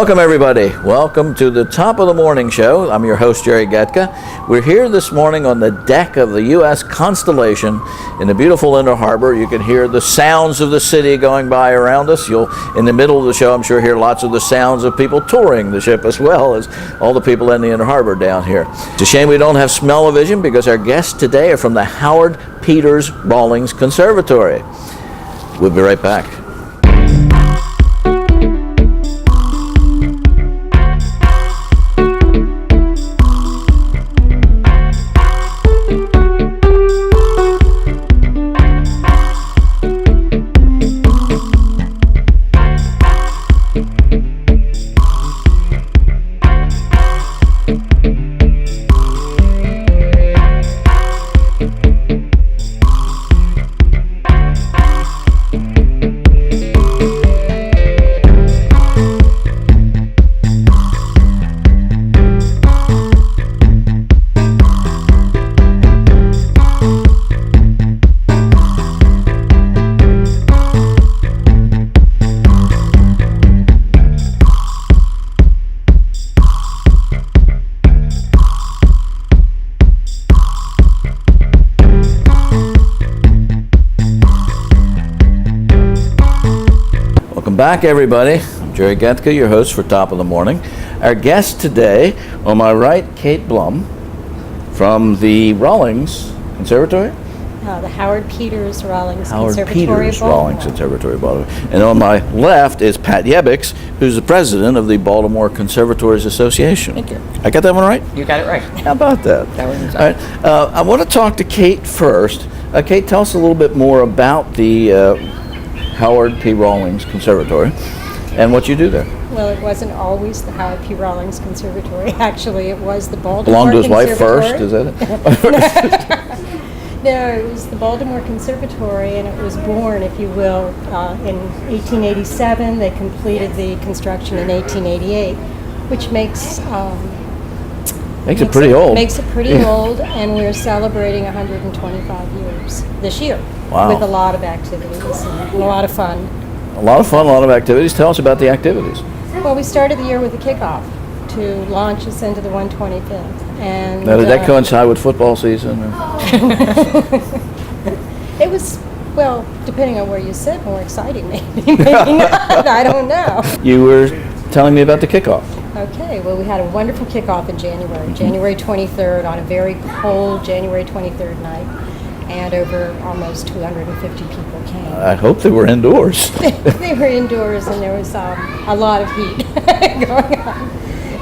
Welcome, everybody. Welcome to the Top of the Morning Show. I'm your host, Jerry Getka. We're here this morning on the deck of the U.S. Constellation in the beautiful Inner Harbor. You can hear the sounds of the city going by around us. You'll, in the middle of the show, I'm sure, hear lots of the sounds of people touring the ship, as well as all the people in the Inner Harbor down here. It's a shame we don't have smell-o-vision, because our guests today are from the Howard Peters Rawlings Conservatory. We'll be right back. Back, everybody. I'm Jerry Getka, your host for Top of the Morning. Our guest today, on my right, Kate Blum from the Rawlings Conservatory. The Howard Peters Rawlings Howard Conservatory. Peters Rawlings Conservatory, Baltimore. And on my left is Pat Yebiks, who's the president of the Baltimore Conservatories Association. Thank you. I got that one right? You got it right. How about that? That was All right. I want to talk to Kate first. Kate, tell us a little bit more about the Howard P. Rawlings Conservatory and what you do there. Well, it wasn't always the Howard P. Rawlings Conservatory. Actually, it was the Baltimore Belonged to his wife Conservatory. first, is that it? No, it was the Baltimore Conservatory, and it was born, if you will, in 1887. They completed the construction in 1888, which makes it pretty old. Makes it pretty old, and we're celebrating 125 years this year. Wow. With a lot of activities and a lot of fun. A lot of fun, a lot of activities. Tell us about the activities. Well, we started the year with a kickoff to launch us into the 125th. And Now, did that coincide with football season? It was, well, depending on where you sit, more exciting maybe. Maybe not. I don't know. You were telling me about the kickoff. Okay, well, we had a wonderful kickoff in January, January 23rd, on a very cold January 23rd night. And over almost 250 people came. I hope they were indoors. They were indoors, and there was a lot of heat going on.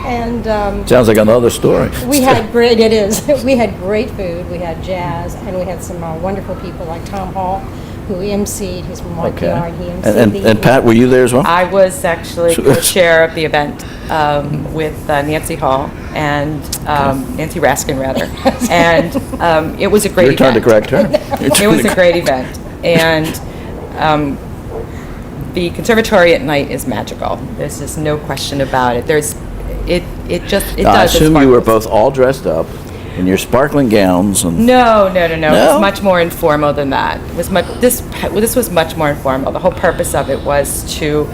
And sounds like another story. We had great. It is. We had great food. We had jazz, and we had some wonderful people like Tom Hall, who emceed. He's from YPR. He emceed and Pat, were you there as well? I was actually co-chair of the event with Nancy Hall and Nancy Raskin, rather. And it was a great Your event. turn to correct her. It was a great event. And the conservatory at night is magical. There's just no question about it. It does. I assume you were both all dressed up in your sparkling gowns. And No. It was much more informal than that. It was this was much more informal. The whole purpose of it was to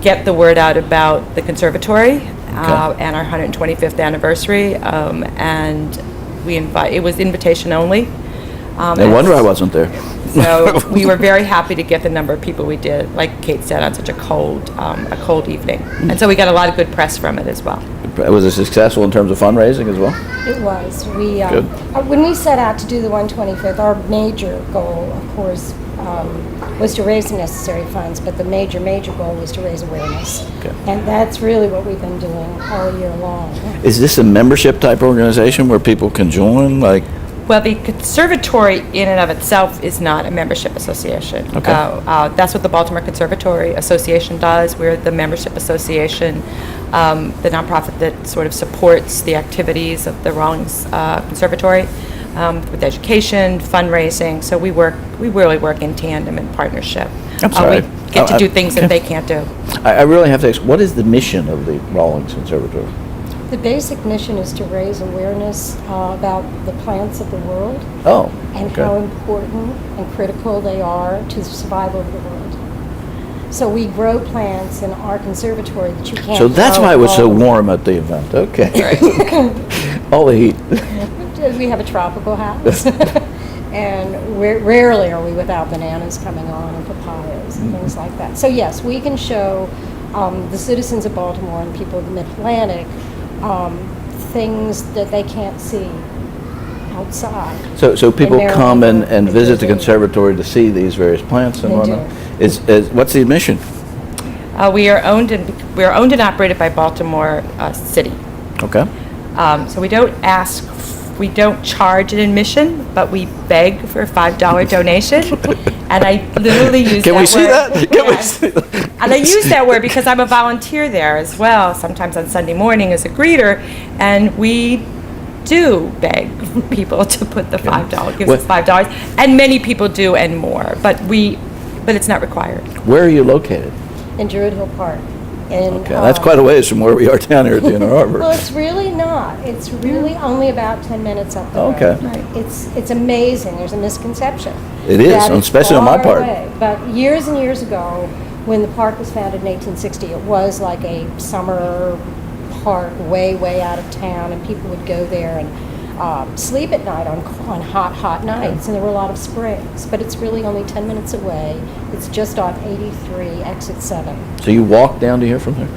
get the word out about the conservatory and our 125th anniversary. And it was invitation only. No wonder I wasn't there. So we were very happy to get the number of people we did, like Kate said, on such a cold evening. And so we got a lot of good press from it as well. Was it successful in terms of fundraising as well? It was. We Good. When we set out to do the 125th, our major goal, of course, was to raise the necessary funds, but the major goal was to raise awareness. Okay. And that's really what we've been doing all year long. Is this a membership type organization where people can join? Well, the conservatory in and of itself is not a membership association. Okay. That's what the Baltimore Conservatory Association does. We're the membership association, the nonprofit that sort of supports the activities of the Rawlings Conservatory with education, fundraising. So we really work in tandem and partnership. I'm sorry. We get to do things that they can't do. I really have to ask, what is the mission of the Rawlings Conservatory? The basic mission is to raise awareness about the plants of the world and how important and critical they are to the survival of the world. So we grow plants in our conservatory that you can't So that's grow why it was so all- warm at the event. Okay. All the heat. We have a tropical house. And rarely are we without bananas coming on and papayas and things like that. So yes, we can show the citizens of Baltimore and people of the Mid-Atlantic things that they can't see outside. So people And come and Maryland, visit the New Jersey. conservatory to see these various plants and They whatnot. do. What's the admission? We are owned and operated by Baltimore City. Okay. So we don't charge an admission, but we beg for a $5 donation. And I literally use Can that we see word. that? Can we Yes. see that? And I use that word because I'm a volunteer there as well, sometimes on Sunday morning as a greeter, and we do beg people to put the $5, give us $5, and many people do and more, but it's not required. Where are you located? In Druid Hill Park. And, Okay, that's quite a ways from where we are down here at the Inner Harbor. Well, it's really not. It's really only about 10 minutes up the road. Okay. Right. It's amazing. There's a misconception. It is, that it's especially on my far part. away. But years and years ago, when the park was founded in 1860, it was like a summer park way, way out of town, and people would go there and sleep at night on hot nights, and there were a lot of springs. But it's really only 10 minutes away. It's just off 83, exit 7. So you walk down to here from there?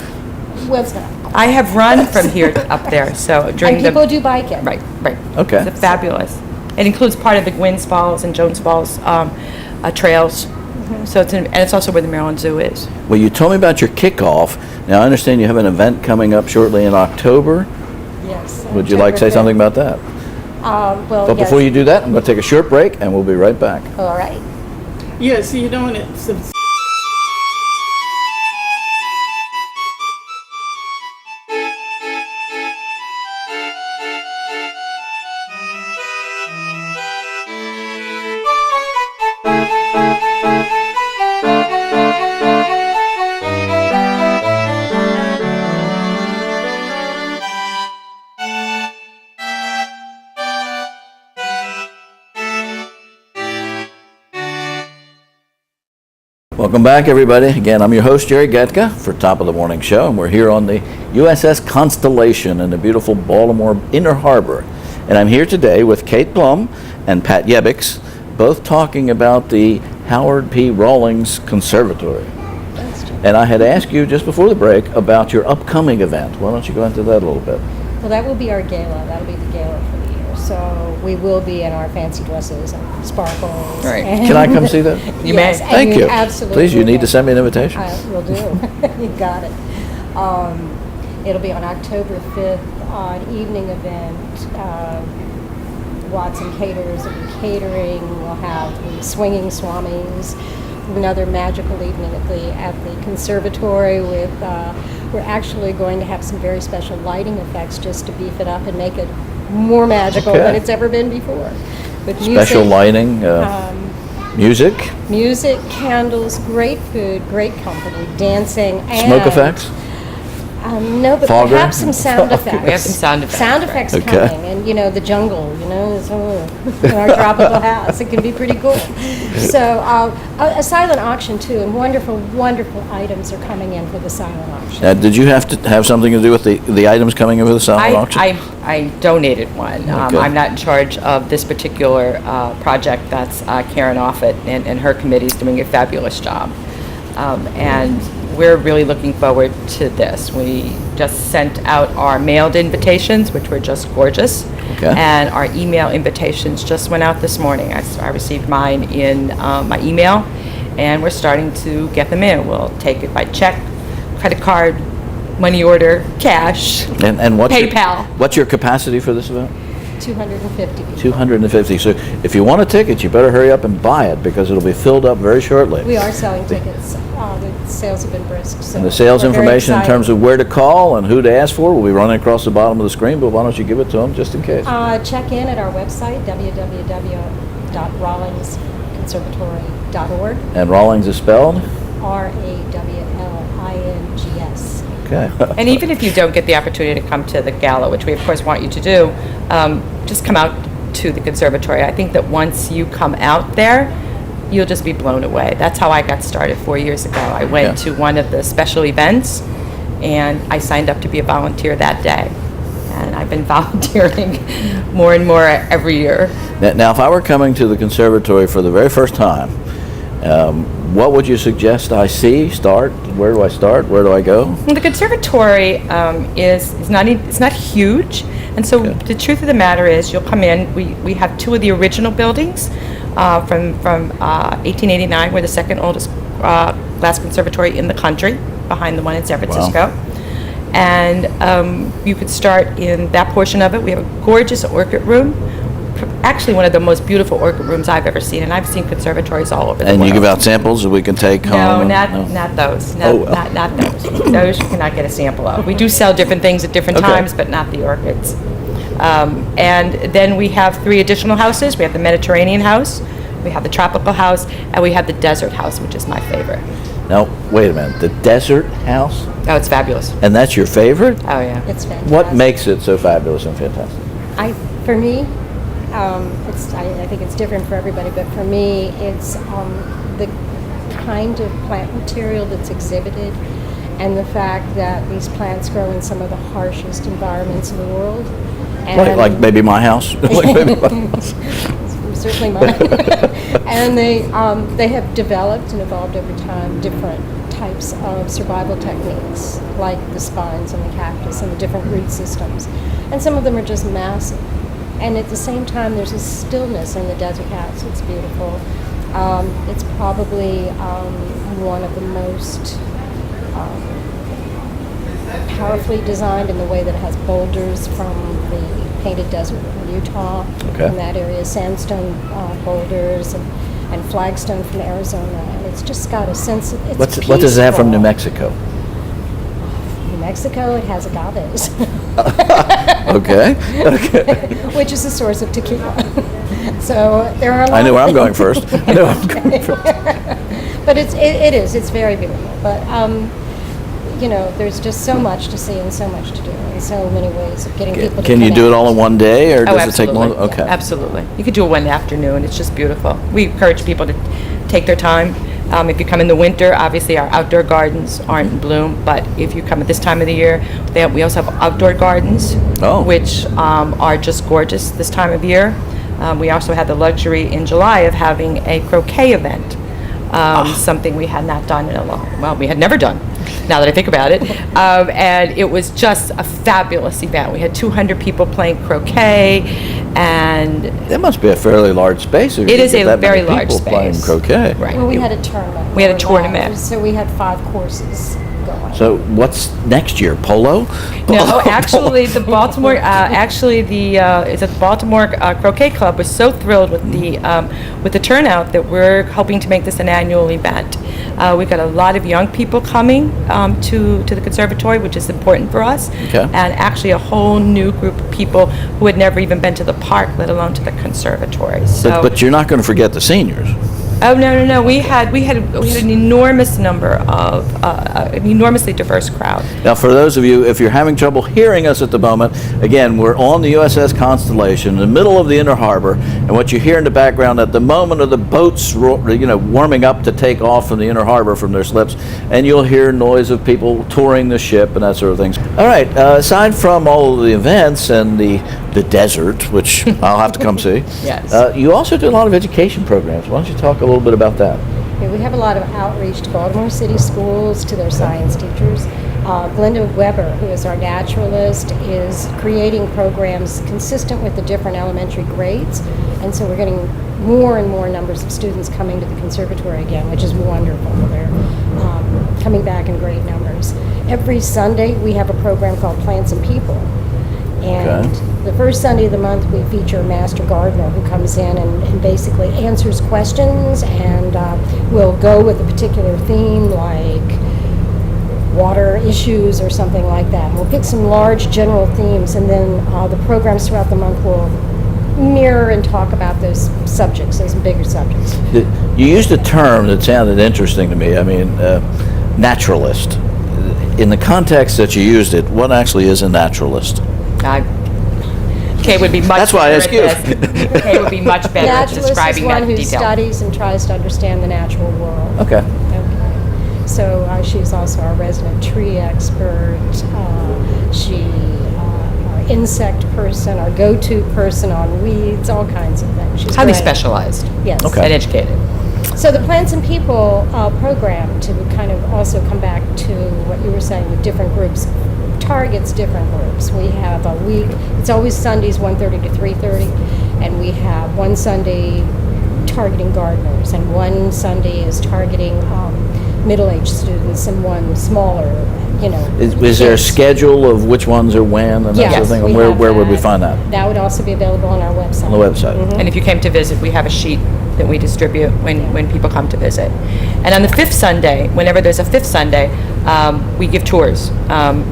Well, it's not. I have run from here up there, so during And the... people do bike it. Right. Okay. It's fabulous. It includes part of the Gwynns Falls and Jones Falls trails. So it's also where the Maryland Zoo is. Well, you told me about your kickoff. Now, I understand you have an event coming up shortly in October. Yes. Would you like to say October something about that? 5th. Well, But yes. before you do that, I'm going to take a short break, and we'll be right back. All right. Yeah, so you're doing it. Welcome back, everybody. Again, I'm your host, Jerry Getka, for Top of the Morning Show, and we're here on the USS Constellation in the beautiful Baltimore Inner Harbor. And I'm here today with Kate Plum and Pat Yebiks, both talking about the Howard P. Rawlings Conservatory. And I had asked you just before the break about your upcoming event. Why don't you go into that a little bit? Well, that will be our gala. That'll be the gala for the year. So we will be in our fancy dresses and sparkles. Right. and- Can I come see that? You Yes, may. and Thank you. Absolutely. Please, you need to may. send me an invitation. I will do. You got it. It'll be on October 5th, an evening event. Watson Caterers will be catering. We'll have the Swinging Swamis, another magical evening at the conservatory with, we're actually going to have some very special lighting effects just to beef it up and make it more magical Okay. than it's ever been before. With Special music, lighting, music, music, candles, great food, great company, dancing, and smoke effects. No, but Fogger? perhaps some sound effects. We have some sound effects. Sound effects Okay. coming, and the jungle, in our tropical house. It can be pretty cool. So a silent auction too, and wonderful, wonderful items are coming in for the silent auction. Did you have to have something to do with the items coming in for the silent auction? I donated one. Okay. I'm not in charge of this particular project. That's Karen Offit, and her committee is doing a fabulous job. And we're really looking forward to this. We just sent out our mailed invitations, which were just gorgeous. Okay. And our email invitations just went out this morning. I received mine in my email, and we're starting to get them in. We'll take it by check, credit card, money order, cash, And what's PayPal. What's your capacity for this event? 250 people. 250. So if you want a ticket, you better hurry up and buy it because it'll be filled up very shortly. We are selling tickets. The sales have been brisk. So And the sales we're very information in excited. terms of where to call and who to ask for will be running across the bottom of the screen, but why don't you give it to them just in case? Check in at our website, www.rawlingsconservatory.org. And Rawlings is spelled? Rawlings. Okay. And even if you don't get the opportunity to come to the gala, which we of course want you to do, just come out to the conservatory. I think that once you come out there, you'll just be blown away. That's how I got started 4 years ago. I went to one of the special events, and I signed up to be a volunteer that day. And I've been volunteering more and more every year. Now, if I were coming to the conservatory for the very first time, what would you suggest I see? Start? Where do I start? Where do I go? Well, the conservatory is not huge, and so the truth of the matter is, you'll come in. We have two of the original buildings from 1889. We're the second oldest glass conservatory in the country, behind the one in San Francisco. Wow. And you could start in that portion of it. We have a gorgeous orchid room. Actually, one of the most beautiful orchid rooms I've ever seen, and I've seen conservatories all over the world. And you give out samples that we can take home? Not those. Not those. Those you cannot get a sample of. We do sell different things at different times, but not the orchids. And then we have three additional houses. We have the Mediterranean house, we have the tropical house, and we have the desert house, which is my favorite. Now, wait a minute. The desert house? Oh, it's fabulous. And that's your favorite? Oh, yeah. It's fantastic. What makes it so fabulous and fantastic? For me, I think it's different for everybody, but for me, it's the kind of plant material that's exhibited, and the fact that these plants grow in some of the harshest environments in the world. And Like maybe my house? Certainly mine. And they have developed and evolved over time different types of survival techniques, like the spines and the cactus and the different root systems. And some of them are just massive. And at the same time, there's a stillness in the desert house. It's beautiful. It's probably one of the most powerfully designed in the way that it has boulders from the Painted Desert in Utah, from that area, sandstone boulders and flagstone from Arizona. And it's just got a sense of, it's peaceful. What does it have from New Mexico? New Mexico, it has agaves. Okay. Which is a source of tequila. So there are a lot I know where of I'm going things. first. I know where I'm going first. But it's very beautiful. But there's just so much to see and so much to do and so many ways of getting people to Can you do it connect. all in one day, or does it take absolutely. more? Okay. Absolutely. You could do it one afternoon. It's just beautiful. We encourage people to take their time. If you come in the winter, obviously our outdoor gardens aren't in bloom, but if you come at this time of the year, we also have outdoor gardens, which are just gorgeous this time of year. We also had the luxury in July of having a croquet event, something we had not done we had never done, now that I think about it. And it was just a fabulous event. We had 200 people playing croquet, and That must be a fairly large space. It is a very large space. Playing croquet. Right. Well, we had a tournament. We had a tournament. So we had 5 courses going. So what's next year? Polo? No, actually, the Baltimore, the Baltimore Croquet Club was so thrilled with the turnout that we're hoping to make this an annual event. We've got a lot of young people coming to the conservatory, which is important for us, and actually a whole new group of people who had never even been to the park, let alone to the conservatory. So, But you're not going to forget the seniors. Oh, no. We had an enormous number of an enormously diverse crowd. Now, for those of you, if you're having trouble hearing us at the moment, again, we're on the USS Constellation in the middle of the Inner Harbor, and what you hear in the background at the moment of the boats, warming up to take off from the Inner Harbor from their slips, and you'll hear noise of people touring the ship and that sort of things. All right, aside from all of the events and the desert, which I'll have to come see, Yes. you also do a lot of education programs. Why don't you talk a little bit about that? Yeah, we have a lot of outreach to Baltimore City schools, to their science teachers. Glenda Weber, who is our naturalist, is creating programs consistent with the different elementary grades. And so we're getting more and more numbers of students coming to the conservatory again, which is wonderful. They're coming back in great numbers. Every Sunday, we have a program called Plants and People. And the first Sunday of the month, we feature a master gardener who comes in and basically answers questions, and will go with a particular theme like water issues or something like that. We'll pick some large general themes, and then the programs throughout the month will mirror and talk about those subjects, those bigger subjects. You used a term that sounded interesting to me. I mean, naturalist. In the context that you used it, what actually is a naturalist? Kay would be much That's why I better asked at you. this. Kay would be much better at Naturalist is describing that one in who detail. studies and tries to understand the natural world. Okay. Okay. So she's also our resident tree expert. Our insect person, our go-to person on weeds, all kinds of things. She's Highly great. specialized Yes. Okay. and educated. So the Plants and People program, to kind of also come back to what you were saying with different groups, targets different groups. We have a week, it's always Sundays 1:30 to 3:30, and we have one Sunday targeting gardeners, and one Sunday is targeting middle-aged students, and one smaller, Is there a kids. schedule of which ones are when and that sort of Yes, thing? we And where, have where would we that. find that? That would also be available on our website. On the website. And if you came to visit, we have a sheet that we distribute when people come to visit. And on the fifth Sunday, whenever there's a fifth Sunday, we give tours,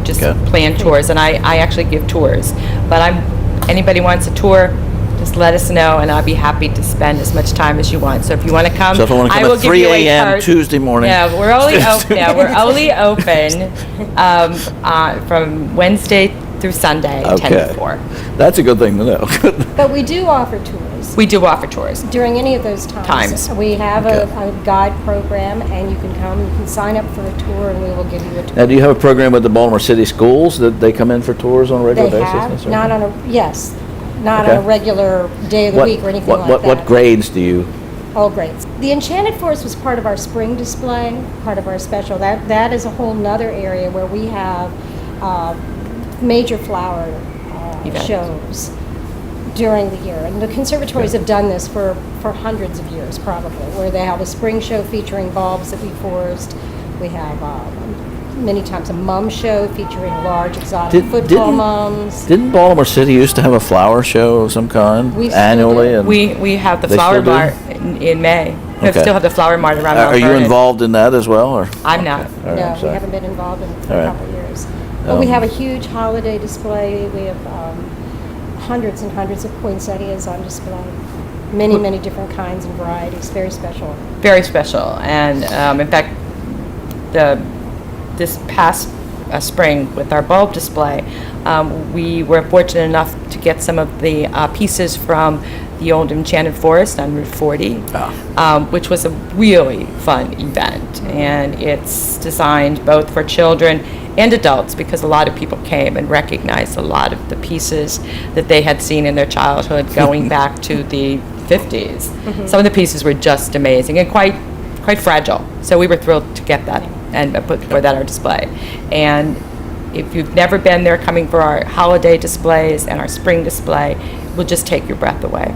just Okay. planned tours. And I actually give tours. But anybody wants a tour, just let us know, and I'll be happy to spend as much time as you want. So if you want to come, So if I want to come will at give 3 you a a.m. card. Tuesday morning. Yeah, we're only open. Yeah, we're only open from Wednesday through Sunday, 10 to 4. That's a good thing to know. But we do offer tours. We do offer tours. During any of those times. We have Okay. a guide program, and you can come, you can sign up for a tour, and we will give you a tour. Now, do you have a program with the Baltimore City Schools that they come in for tours on a regular They basis? and have, so not forth? on a, yes, not Okay. on a regular day of the week or anything like that. What grades do you? All grades. The Enchanted Forest was part of our spring display, part of our special. That is a whole nother area where we have major flower Events. shows during the year. And the conservatories have done this for hundreds of years, probably, where they have a spring show featuring bulbs that we forest. We have many times a mum show featuring large exotic football mums. Didn't Baltimore City used to have a flower show of some kind We still annually? do. And We have the They flower still do? mart in May. We Okay. still have the flower mart around Mount are you Vernon. involved in that as well, or? I'm not. All right, No, I'm we sorry. haven't been involved in it for All a right. couple of years. But we have a huge holiday display. We have hundreds and hundreds of poinsettias on display. Many different kinds and varieties. Very special. Very special. And in fact, this past spring with our bulb display, we were fortunate enough to get some of the pieces from the old Enchanted Forest on Route 40, which was a really fun event. And it's designed both for children and adults, because a lot of people came and recognized a lot of the pieces that they had seen in their childhood going back to the 50s. Some of the pieces were just amazing and quite fragile. So we were thrilled to get that and put for that our display. And if you've never been there, coming for our holiday displays and our spring display will just take your breath away.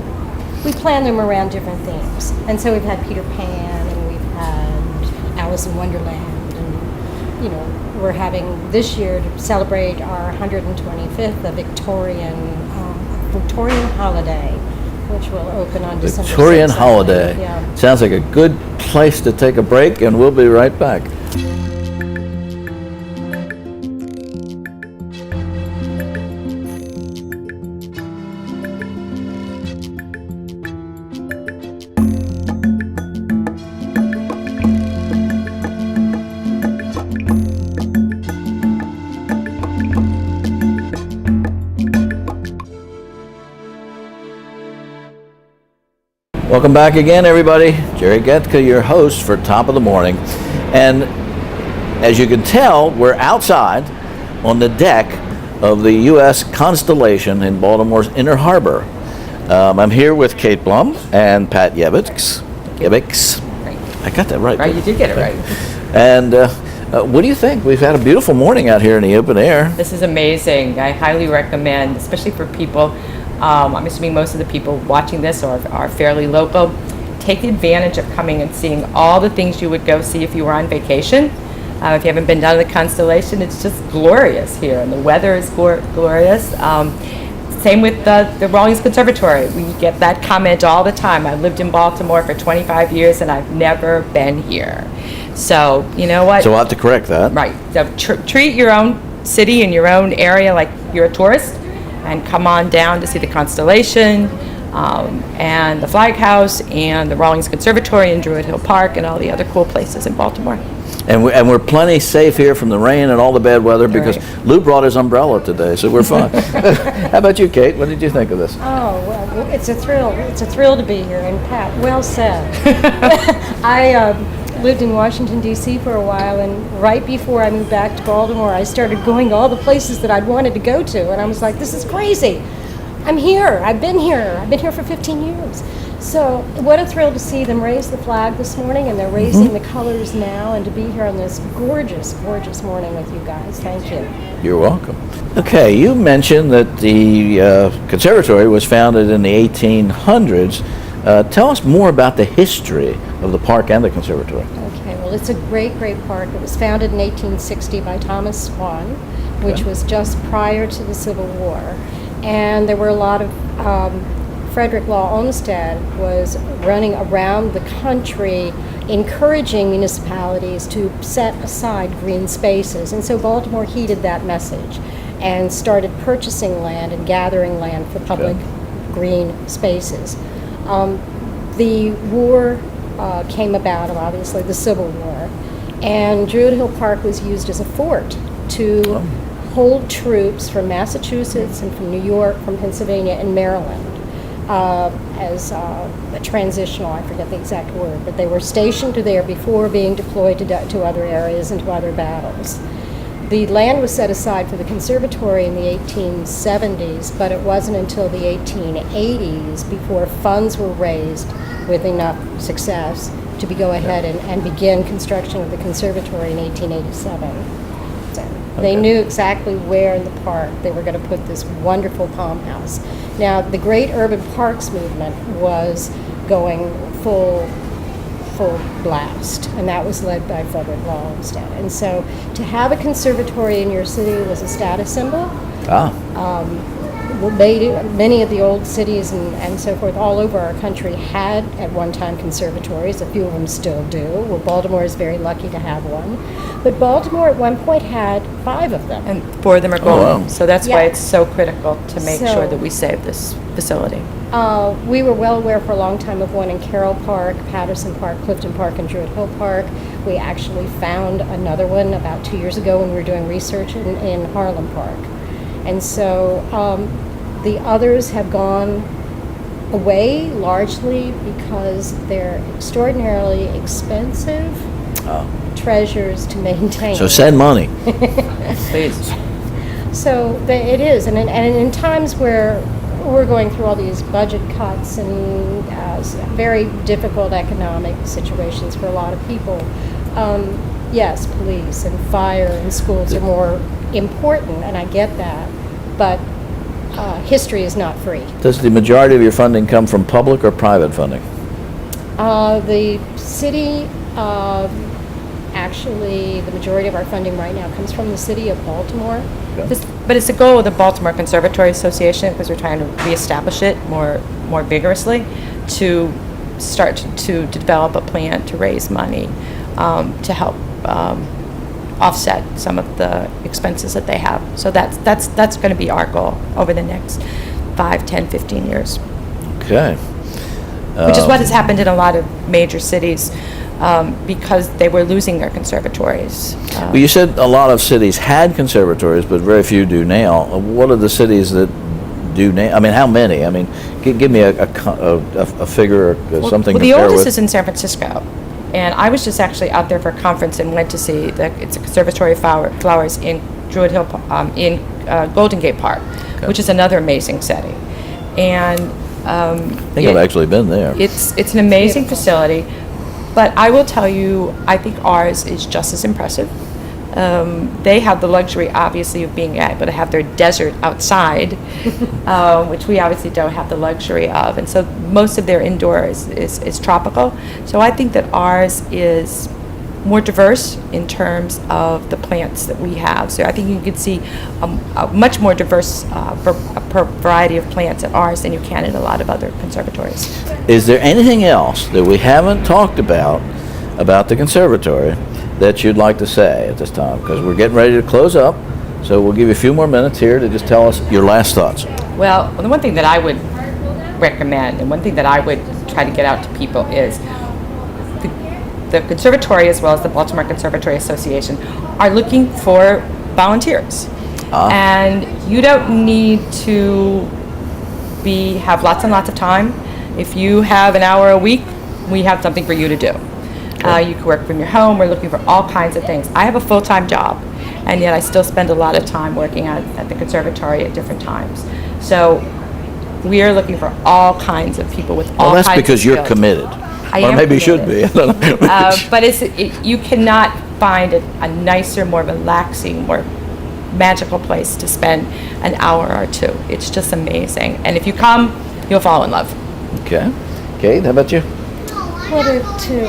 We plan them around different themes. And so we've had Peter Pan, and we've had Alice in Wonderland, and, we're having this year to celebrate our 125th, the Victorian holiday, which will open on December 6th. Victorian I think. holiday. Yeah. Sounds like a good place to take a break, and we'll be right back. Welcome back again, everybody. Jerry Getka, your host for Top of the Morning. And as you can tell, we're outside on the deck of the U.S. Constellation in Baltimore's Inner Harbor. I'm here with Kate Blum and Pat Yevix. I got that right. Right, you did get it right. And what do you think? We've had a beautiful morning out here in the open air. This is amazing. I highly recommend, especially for people, I'm assuming most of the people watching this are fairly local, take advantage of coming and seeing all the things you would go see if you were on vacation. If you haven't been down to the Constellation, it's just glorious here, and the weather is glorious. Same with the Rawlings Conservatory. We get that comment all the time. I've lived in Baltimore for 25 years, and I've never been here. So, you know what? So we'll have to correct that. Right. So treat your own city and your own area like you're a tourist, and come on down to see the Constellation. and the Flag House, and the Rawlings Conservatory in Druid Hill Park, and all the other cool places in Baltimore. And we're plenty safe here from the rain and all the bad weather because Lou brought his umbrella today, so we're fine. How about you, Kate? What did you think of this? Oh, well, it's a thrill. It's a thrill to be here. And Pat, well said. I lived in Washington, D.C. for a while, and right before I moved back to Baltimore, I started going to all the places that I'd wanted to go to, and I was like, this is crazy. I'm here. I've been here. I've been here for 15 years. So what a thrill to see them raise the flag this morning, and they're raising the colors now, and to be here on this gorgeous, gorgeous morning with you guys. Thank you. You're welcome. Okay, you mentioned that the conservatory was founded in the 1800s. Tell us more about the history of the park and the conservatory. Okay, well, it's a great, great park. It was founded in 1860 by Thomas Swan, which was just prior to the Civil War. And there were a lot of Frederick Law Olmsted was running around the country encouraging municipalities to set aside green spaces. And so Baltimore heeded that message and started purchasing land and gathering land for public green spaces. The war came about, obviously, the Civil War, and Druid Hill Park was used as a fort to hold troops from Massachusetts and from New York, from Pennsylvania, and Maryland. As a transitional, I forget the exact word, but they were stationed there before being deployed to other areas and to other battles. The land was set aside for the conservatory in the 1870s, but it wasn't until the 1880s before funds were raised with enough success to go ahead and begin construction of the conservatory in 1887. They knew exactly where in the park they were going to put this wonderful palm house. Now, the great urban parks movement was going full blast, and that was led by Frederick Law Olmsted. And so to have a conservatory in your city was a status symbol. Many of the old cities and so forth all over our country had at one time conservatories. A few of them still do. Well, Baltimore is very lucky to have one. But Baltimore at one point had 5 of them. And 4 of them are gone. wow. So that's why it's so critical to make sure that we save this facility. We were well aware for a long time of one in Carroll Park, Patterson Park, Clifton Park, and Druid Hill Park. We actually found another one about 2 years ago when we were doing research in Harlem Park. And so the others have gone away largely because they're extraordinarily expensive treasures to maintain. So send money. Please. So it is, and in times where we're going through all these budget cuts and very difficult economic situations for a lot of people, yes, police and fire and schools are more important, and I get that, but history is not free. Does the majority of your funding come from public or private funding? The city, actually, the majority of our funding right now comes from the city of Baltimore. But it's the goal of the Baltimore Conservatory Association, because we're trying to reestablish it more vigorously, to start to develop a plan to raise money to help offset some of the expenses that they have. So that's going to be our goal over the next 5, 10, 15 years. Okay. Which is what has happened in a lot of major cities because they were losing their conservatories. Well, you said a lot of cities had conservatories, but very few do now. What are the cities that do now? I mean, how many? I mean, give me a figure or something to the compare oldest with. is in San Francisco. And I was just actually out there for a conference and went to see it's a Conservatory of Flowers in Druid Hill, in Golden Gate Park, which is another amazing setting. And I think I've actually been there. It's an amazing facility, but I will tell you, I think ours is just as impressive. They have the luxury, obviously, of being able to have their desert outside, which we obviously don't have the luxury of. And so most of their indoor is tropical. So I think that ours is more diverse in terms of the plants that we have. So I think you could see a much more diverse variety of plants at ours than you can in a lot of other conservatories. Is there anything else that we haven't talked about the conservatory that you'd like to say at this time? Because we're getting ready to close up, so we'll give you a few more minutes here to just tell us your last thoughts. Well, the one thing that I would recommend, and one thing that I would try to get out to people is the Conservatory, as well as the Baltimore Conservatory Association, are looking for volunteers. And you don't need to have lots and lots of time. If you have an hour a week, we have something for you to do. You can work from your home. We're looking for all kinds of things. I have a full-time job, and yet I still spend a lot of time working at the Conservatory at different times. So we are looking for all kinds of people with all kinds of skills. Well, that's because you're committed. I or am maybe you should committed. be. I don't know. But you cannot find a nicer, more relaxing, more magical place to spend an hour or two. It's just amazing. And if you come, you'll fall in love. Okay. Kate, how about you? Well, to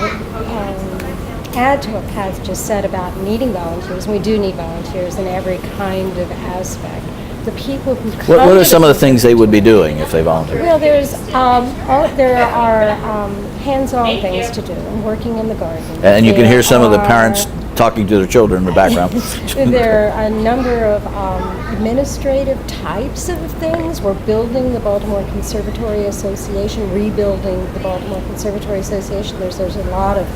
add to what Pat just said about needing volunteers, we do need volunteers in every kind of aspect. The people who come What are to some of the things they would be Conservatory- doing if they volunteer? Well, there are hands-on things to do, working in the garden. And you can hear some of the There parents are- talking to their children in the background. There are a number of administrative types of things. We're building the Baltimore Conservatory Association, rebuilding the Baltimore Conservatory Association. There's a lot of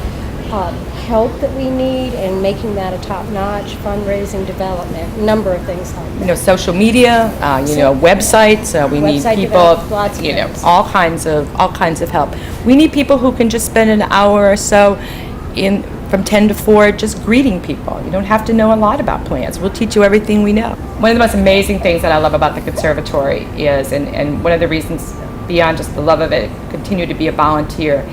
help that we need in making that a top-notch fundraising development, number of things like that. Social media, websites. We need Website people, development, lots of things. all kinds of help. We need people who can just spend an hour or so from 10 to 4 just greeting people. You don't have to know a lot about plants. We'll teach you everything we know. One of the most amazing things that I love about the Conservatory is, and one of the reasons beyond just the love of it, continue to be a volunteer,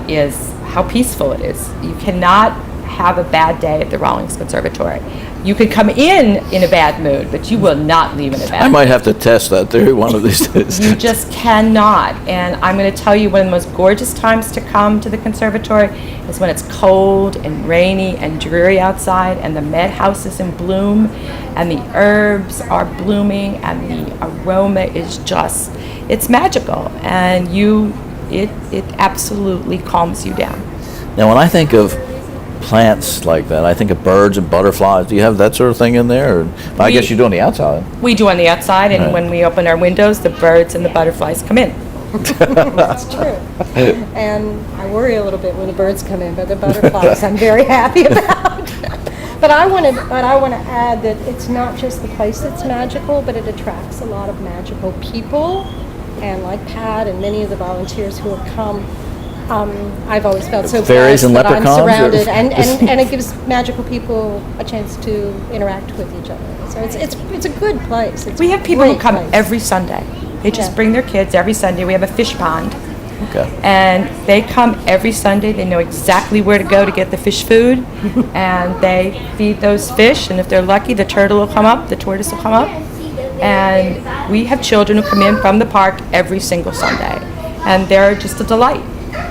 is how peaceful it is. You cannot have a bad day at the Rawlings Conservatory. You could come in a bad mood, but you will not leave in a bad I mood. might have to test that theory one of these days. You just cannot. And I'm going to tell you, one of the most gorgeous times to come to the Conservatory is when it's cold and rainy and dreary outside, and the med house is in bloom, and the herbs are blooming, and the aroma is just, it's magical. And it absolutely calms you down. Now, when I think of plants like that, I think of birds and butterflies. Do you have that sort of thing in there? Or, I guess you do on the outside. We do on the outside, and Right. when we open our windows, the birds and the butterflies come in. That's true. And I worry a little bit when the birds come in, but the butterflies I'm very happy about. But I want to add that it's not just the place that's magical, but it attracts a lot of magical people. And like Pat and many of the volunteers who have come, I've always felt so Fairies blessed and that I'm leprechauns, or- surrounded, and it gives magical people a chance to interact with each other. So it's a good place. It's We have a people who great come place. every Sunday. They just Yeah. bring their kids every Sunday. We have a fish pond. Okay. And they come every Sunday. They know exactly where to go to get the fish food. And they feed those fish. And if they're lucky, the turtle will come up, the tortoise will come up. And we have children who come in from the park every single Sunday. And they're just a delight.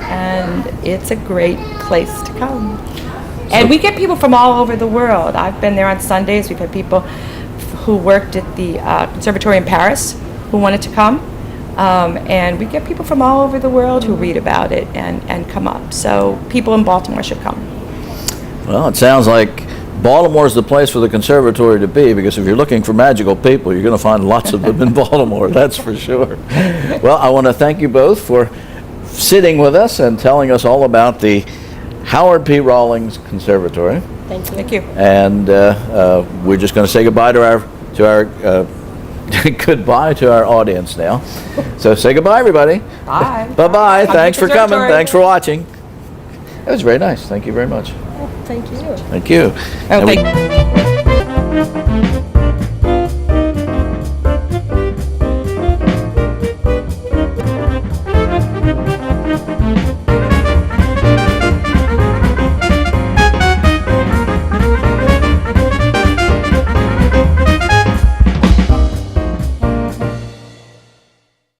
And it's a great place to come. And we get people from all over the world. I've been there on Sundays. We've had people who worked at the Conservatory in Paris who wanted to come. And we get people from all over the world who read about it and come up. So people in Baltimore should come. Well, it sounds like Baltimore's the place for the Conservatory to be, because if you're looking for magical people, you're going to find lots of them in Baltimore, that's for sure. Well, I want to thank you both for sitting with us and telling us all about the Howard P. Rawlings Conservatory. Thank you. Thank you. And we're just going to say goodbye to our goodbye to our audience now. So say goodbye, everybody. Bye. Bye-bye. Come to Thanks for coming. Conservatory. Thanks for watching. That was very nice. Thank you very much. Thank you. Thank you. And we- Okay.